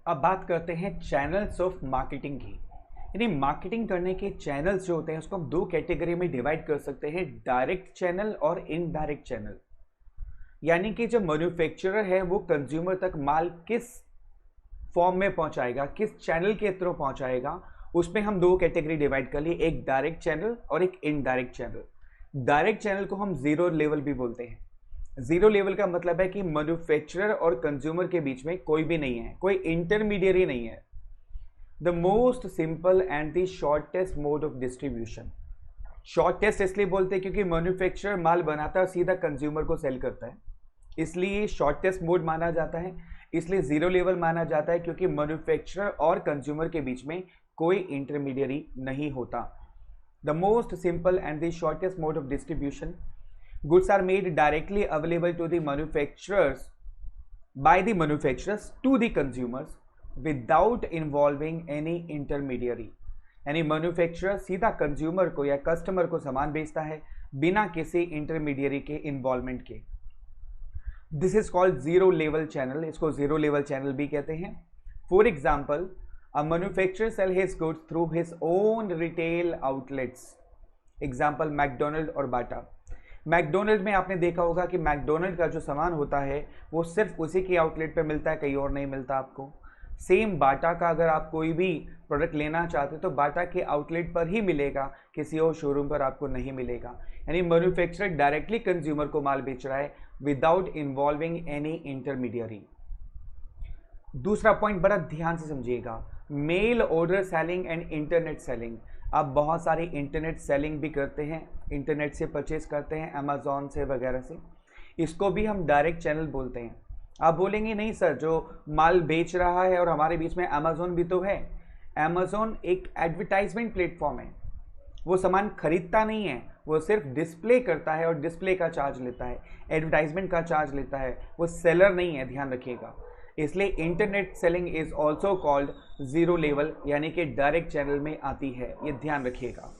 अब बात करते हैं चैनल्स ऑफ मार्केटिंग की। यानी मार्केटिंग करने के चैनल्स जो होते हैं उसको हम दो कैटेगरी में डिवाइड कर सकते हैं, डायरेक्ट चैनल और इनडायरेक्ट चैनल। यानी कि जो मैन्युफैक्चरर है वो कंज्यूमर तक माल किस फॉर्म में पहुंचाएगा, किस चैनल के थ्रू पहुंचाएगा, उसमें हम दो कैटेगरी डिवाइड कर लिए, एक डायरेक्ट चैनल और एक इनडायरेक्ट चैनल। डायरेक्ट चैनल को हम जीरो लेवल भी बोलते हैं। जीरो लेवल का मतलब है कि मैन्युफैक्चरर और कंज्यूमर के बीच में कोई भी नहीं है, कोई इंटरमीडियरी नहीं है। The most simple and the shortest mode of distribution. Shortest इसलिए बोलते हैं क्योंकि मैन्युफैक्चरर माल बनाता है और सीधा कंज्यूमर को सेल करता है, इसलिए शॉर्टेस्ट मोड माना जाता है। इसलिए जीरो लेवल माना जाता है क्योंकि मैन्युफैक्चरर और कंज्यूमर के बीच में कोई इंटरमीडियरी नहीं होता। The most simple and the shortest mode of distribution, goods are made directly available to the manufacturers by the manufacturers to the consumers without involving any intermediary। यानी मैन्युफैक्चरर सीधा consumer को या customer को सामान बेचता है बिना किसी इंटरमीडियरी के इन्वॉल्वमेंट के। This is called zero level channel, इसको जीरो लेवल चैनल भी कहते हैं। For example, a manufacturer sell his goods through his own retail outlets. Example McDonald और बाटा। मैकडोनल्ड में आपने देखा होगा कि मैकडोनल्ड का जो सामान होता है वो सिर्फ उसी के आउटलेट पे मिलता है, कहीं और नहीं मिलता आपको। सेम बाटा का अगर आप कोई भी प्रोडक्ट लेना चाहते हो तो बाटा के आउटलेट पर ही मिलेगा, किसी और शोरूम पर आपको नहीं मिलेगा। यानी मैन्युफैक्चरर डायरेक्टली कंज्यूमर को माल बेच रहा है विदाउट इन्वॉल्विंग एनी इंटरमीडियरी। दूसरा पॉइंट बड़ा ध्यान से समझिएगा, mail order selling and internet selling. आप बहुत सारी इंटरनेट सेलिंग भी करते हैं, इंटरनेट से परचेज करते हैं, अमेजोन से वगैरह से, इसको भी हम डायरेक्ट चैनल बोलते हैं। आप बोलेंगे नहीं सर, जो माल बेच रहा है और हमारे बीच में अमेजोन भी तो है। अमेजोन एक एडवर्टाइजमेंट प्लेटफॉर्म है, वो सामान खरीदता नहीं है, वो सिर्फ डिस्प्ले करता है और डिस्प्ले का चार्ज लेता है, एडवर्टाइजमेंट का चार्ज लेता है, वो सेलर नहीं है, ध्यान रखिएगा। इसलिए internet selling is also called zero level, यानी कि डायरेक्ट चैनल में आती है, ये ध्यान रखिएगा।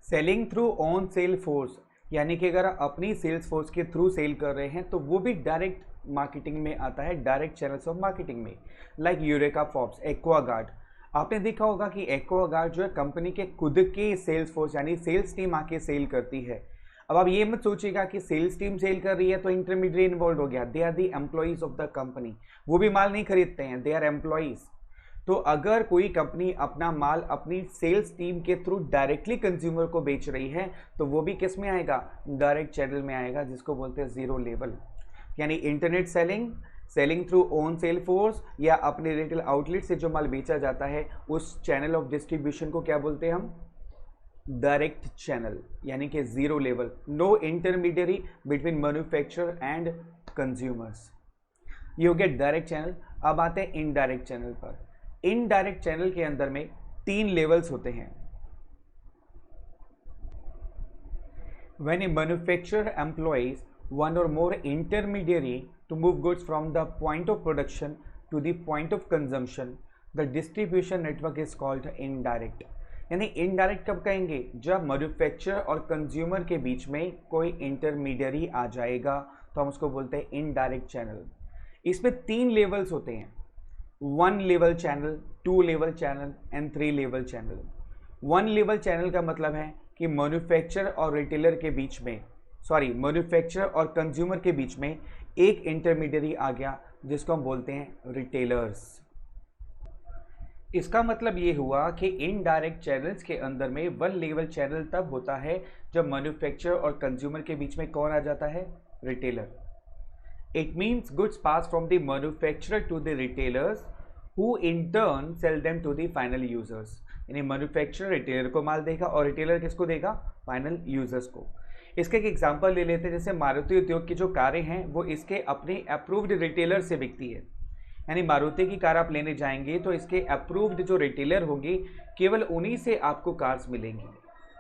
Selling through on sale force, यानी कि अगर आप अपनी सेल्स फोर्स के थ्रू सेल कर रहे हैं तो वो भी डायरेक्ट मार्केटिंग में आता है, डायरेक्ट चैनल्स ऑफ मार्केटिंग में। Like eureka Forbes, Aquaguard. आपने देखा होगा कि एक्वागार्ड जो है कंपनी के खुद के सेल्स फोर्स यानी सेल्स टीम आके सेल करती है। अब आप ये मत सोचिएगा कि सेल्स टीम सेल कर रही है तो इंटरमीडिएट इन्वॉल्व हो गया। They are the employees of the company, वो भी माल नहीं खरीदते हैं, दे आर एम्प्लॉइज। तो अगर कोई कंपनी अपना माल अपनी सेल्स टीम के थ्रू डायरेक्टली कंज्यूमर को बेच रही है तो वो भी किस में आएगा, डायरेक्ट चैनल में आएगा, जिसको बोलते हैं जीरो लेवल। यानी internet selling, selling through own sale force या अपने रिटेल आउटलेट से जो माल बेचा जाता है उस चैनल ऑफ डिस्ट्रीब्यूशन को क्या बोलते हैं हम, डायरेक्ट चैनल, यानी कि zero level, no intermediary between manufacturer and consumers. ये हो गया डायरेक्ट चैनल। अब आते हैं इनडायरेक्ट चैनल पर। इनडायरेक्ट चैनल के अंदर में 3 लेवल्स होते हैं। When a manufacturer employs one or more intermediary to move goods from the point of production to the point of consumption, the distribution network is called indirect। यानी indirect कब कहेंगे, जब manufacturer और कंज्यूमर के बीच में कोई इंटरमीडियरी आ जाएगा तो हम उसको बोलते हैं इनडायरेक्ट चैनल। इसमें 3 लेवल्स होते हैं, 1 level channel, 2 level channel and 3 level channel. 1 level channel का मतलब है कि मैन्युफैक्चरर और रिटेलर के बीच में, मैन्युफैक्चरर और कंज्यूमर के बीच में एक इंटरमीडियरी आ गया जिसको हम बोलते हैं रिटेलर्स। इसका मतलब ये हुआ कि इनडायरेक्ट चैनल्स के अंदर में 1 लेवल चैनल तब होता है जब मैन्युफैक्चरर और कंज्यूमर के बीच में कौन आ जाता है, retailer. It means goods pass from the manufacturer to the retailers who in turn sell them to the final users. यानी मैन्युफैक्चरर रिटेलर को माल देगा और रिटेलर किसको देगा, फाइनल यूजर्स को। इसका एक एग्जांपल ले लेते हैं, जैसे मारुति उद्योग की जो कारें हैं वो इसके अपने अप्रूव्ड रिटेलर से बिकती है। यानी मारुति की कार आप लेने जाएंगे तो इसके अप्रूव्ड जो रिटेलर होंगे केवल उन्हीं से आपको कार्स मिलेंगी,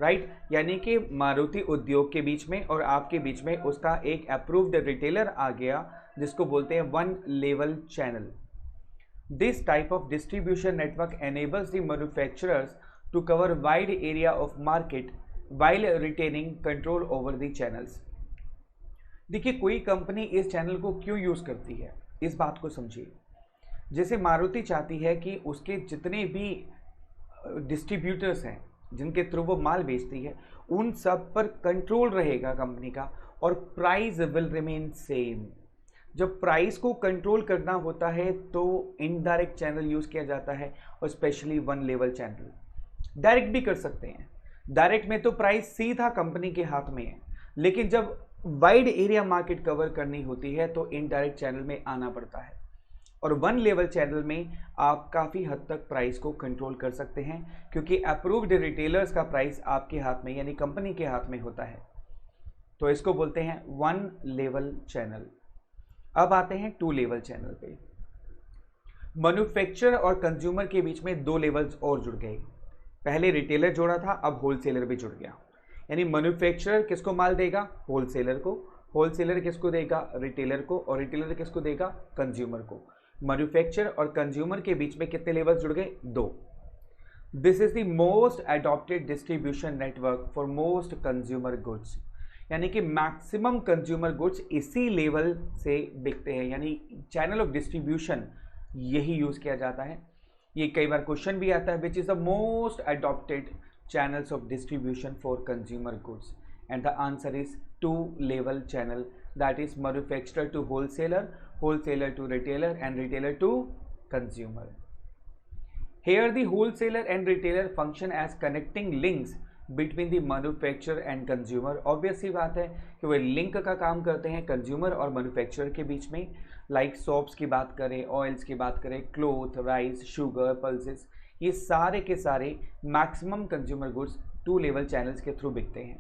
राइट। यानी कि मारुति उद्योग के बीच में और आपके बीच में उसका एक अप्रूव्ड रिटेलर आ गया जिसको बोलते हैं 1 level channel. This type of distribution network enables the manufacturers to cover wide area of market while retaining control over the channels। देखिए कोई कंपनी इस चैनल को क्यों यूज करती है, इस बात को समझिए। जैसे मारुति चाहती है कि उसके जितने भी डिस्ट्रीब्यूटर्स हैं जिनके थ्रू वो माल बेचती है उन सब पर कंट्रोल रहेगा कंपनी का, और प्राइस विल रिमेन सेम। जब प्राइस को कंट्रोल करना होता है तो इनडायरेक्ट चैनल यूज़ किया जाता है, और specially one level channel. Direct भी कर सकते हैं, डायरेक्ट में तो प्राइस सीधा कंपनी के हाथ में है, लेकिन जब वाइड एरिया मार्केट कवर करनी होती है तो इनडायरेक्ट चैनल में आना पड़ता है। और वन लेवल चैनल में आप काफ़ी हद तक प्राइस को कंट्रोल कर सकते हैं, क्योंकि अप्रूव्ड रिटेलर्स का प्राइस आपके हाथ में यानी कंपनी के हाथ में होता है। तो इसको बोलते हैं वन लेवल चैनल। अब आते हैं टू लेवल चैनल पे। मैन्युफैक्चरर और कंज्यूमर के बीच में दो लेवल्स और जुड़ गए। पहले रिटेलर जोड़ा था, अब होलसेलर भी जुड़ गया। यानी मैन्युफैक्चरर किसको माल देगा? होलसेलर को। होलसेलर किसको देगा? रिटेलर को। और रिटेलर किसको देगा? कंज्यूमर को। मैन्युफैक्चरर और कंज्यूमर के बीच में कितने लेवल्स जुड़ गए? दो। This is the most adopted distribution network for most consumer goods. यानी कि मैक्सिमम कंज्यूमर गुड्स इसी लेवल से बिकते हैं, यानी चैनल ऑफ डिस्ट्रीब्यूशन यही यूज किया जाता है। ये कई बार क्वेश्चन भी आता है, which is the most adopted channels of distribution for consumer goods, and the answer is two level channel, that is manufacturer to wholesaler, wholesaler to retailer, and retailer to consumer. Here the wholesaler and retailer function as connecting links between the manufacturer and consumer. obvious सी बात है कि वे link का काम करते हैं consumer और manufacturer के बीच में। लाइक सोप्स की बात करें, ऑयल्स की बात करें, क्लोथ, राइस, शुगर, पल्सेस, ये सारे के सारे maximum consumer goods two level channels के थ्रू बिकते हैं।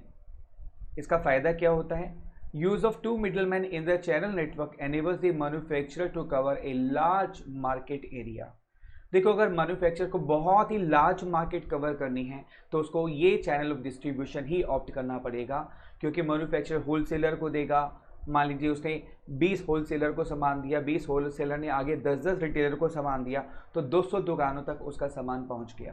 इसका फ़ायदा क्या होता है? Use of two middleman in the channel network enables the manufacturer to cover a large market area. देखो, अगर मैन्युफैक्चरर को बहुत ही लार्ज मार्केट कवर करनी है तो उसको ये channel of distribution he opt करना पड़ेगा, क्योंकि मैन्युफैक्चरर होलसेलर को देगा। मान लीजिए उसने 20 होलसेलर को सामान दिया, 20 होलसेलर ने आगे 10-10 रिटेलर को सामान दिया, तो 200 दुकानों तक उसका सामान पहुंच गया।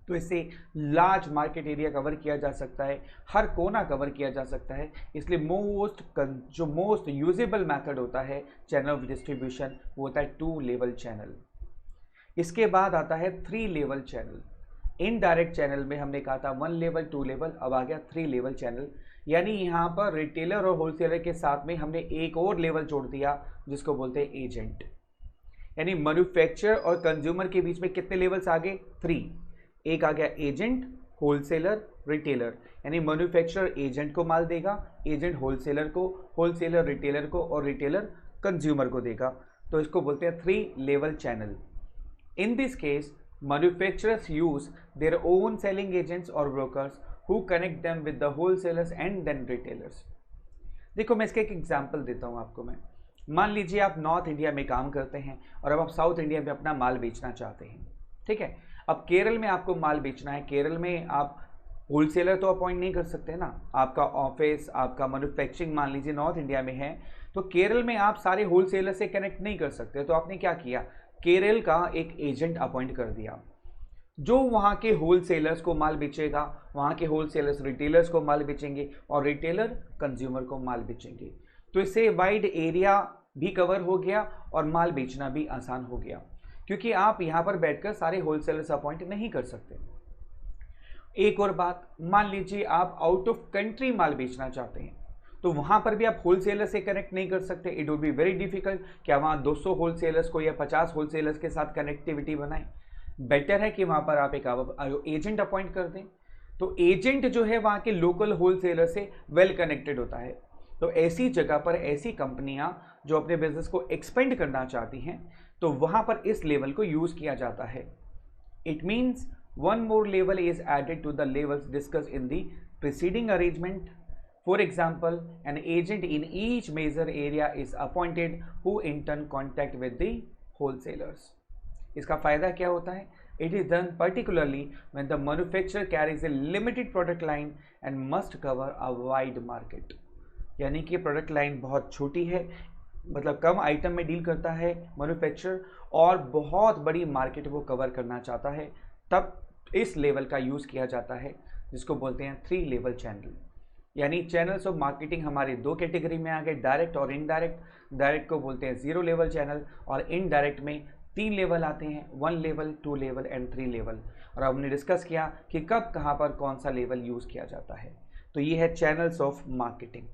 तो इससे लार्ज मार्केट एरिया कवर किया जा सकता है, हर कोना कवर किया जा सकता है। इसलिए जो मोस्ट यूजेबल मेथड होता है चैनल ऑफ डिस्ट्रीब्यूशन वो होता है टू लेवल चैनल। इसके बाद आता है three level channel. Indirect channel में हमने कहा था वन लेवल, टू लेवल, अब आ गया थ्री लेवल चैनल। यानी यहाँ पर रिटेलर और होलसेलर के साथ में हमने एक और लेवल जोड़ दिया जिसको बोलते हैं एजेंट। यानी मैन्युफैक्चरर और कंज्यूमर के बीच में कितने लेवल्स आ गए? 3। एक आ गया एजेंट, होलसेलर, रिटेलर। यानी मैन्युफैक्चरर एजेंट को माल देगा, एजेंट होलसेलर को, होलसेलर रिटेलर को, और रिटेलर कंज्यूमर को देगा। तो इसको बोलते हैं 3 level channel. In this case manufacturers use their own selling agents और brokers who connect them with the wholesalers and then retailers. देखो, मैं इसका एक एग्जांपल देता हूँ आपको। मैं मान लीजिए आप नॉर्थ इंडिया में काम करते हैं और अब आप साउथ इंडिया में अपना माल बेचना चाहते हैं, ठीक है। अब केरल में आपको माल बेचना है, केरल में आप होलसेलर तो अपॉइंट नहीं कर सकते ना, आपका ऑफिस, आपका मैन्युफैक्चरिंग मान लीजिए नॉर्थ इंडिया में है, तो केरल में आप सारे होलसेलर से कनेक्ट नहीं कर सकते। तो आपने क्या किया? केरल का एक एजेंट अपॉइंट कर दिया जो वहाँ के होलसेलर्स को माल बेचेगा, वहाँ के होलसेलर्स रिटेलर्स को माल बेचेंगे और रिटेलर कंज्यूमर को माल बेचेंगे। तो इससे वाइड एरिया भी कवर हो गया और माल बेचना भी आसान हो गया, क्योंकि आप यहाँ पर बैठकर सारे होलसेलर्स अपॉइंट नहीं कर सकते। एक और बात, मान लीजिए आप आउट ऑफ कंट्री माल बेचना चाहते हैं, तो वहाँ पर भी आप होलसेलर से कनेक्ट नहीं कर सकते। It would be very difficult. क्या वहाँ 200 होलसेलर्स को या 50 होलसेलर्स के साथ कनेक्टिविटी बनाएं? बेटर है कि वहाँ पर आप एक एजेंट अपॉइंट कर दें। तो एजेंट जो है वहाँ के लोकल होलसेलर से वेल कनेक्टेड होता है। तो ऐसी जगह पर ऐसी कंपनियाँ जो अपने बिजनेस को एक्सपेंड करना चाहती हैं, तो वहाँ पर इस लेवल को यूज़ किया जाता है। It means one more level is added to the levels discuss in the preceding arrangement. For example, an agent in each major area is appointed who in turn contact with the wholesalers. इसका फायदा क्या होता है? It is done particularly when the manufacturer carries a limited product line and must cover a wide market. यानी कि product line बहुत छोटी है, मतलब कम आइटम में डील करता है मैन्युफैक्चरर, और बहुत बड़ी मार्केट वो कवर करना चाहता है, तब इस लेवल का यूज़ किया जाता है जिसको बोलते हैं 3 लेवल चैनल। यानी चैनल्स ऑफ मार्केटिंग हमारे दो कैटेगरी में आ गए, डायरेक्ट और इनडायरेक्ट। डायरेक्ट को बोलते हैं 0 लेवल चैनल और इनडायरेक्ट में 3 लेवल आते हैं, 1 लेवल, 2 लेवल एंड 3 लेवल। और हमने डिस्कस किया कि कब कहाँ पर कौन सा लेवल यूज़ किया जाता है। तो ये है चैनल्स ऑफ मार्केटिंग।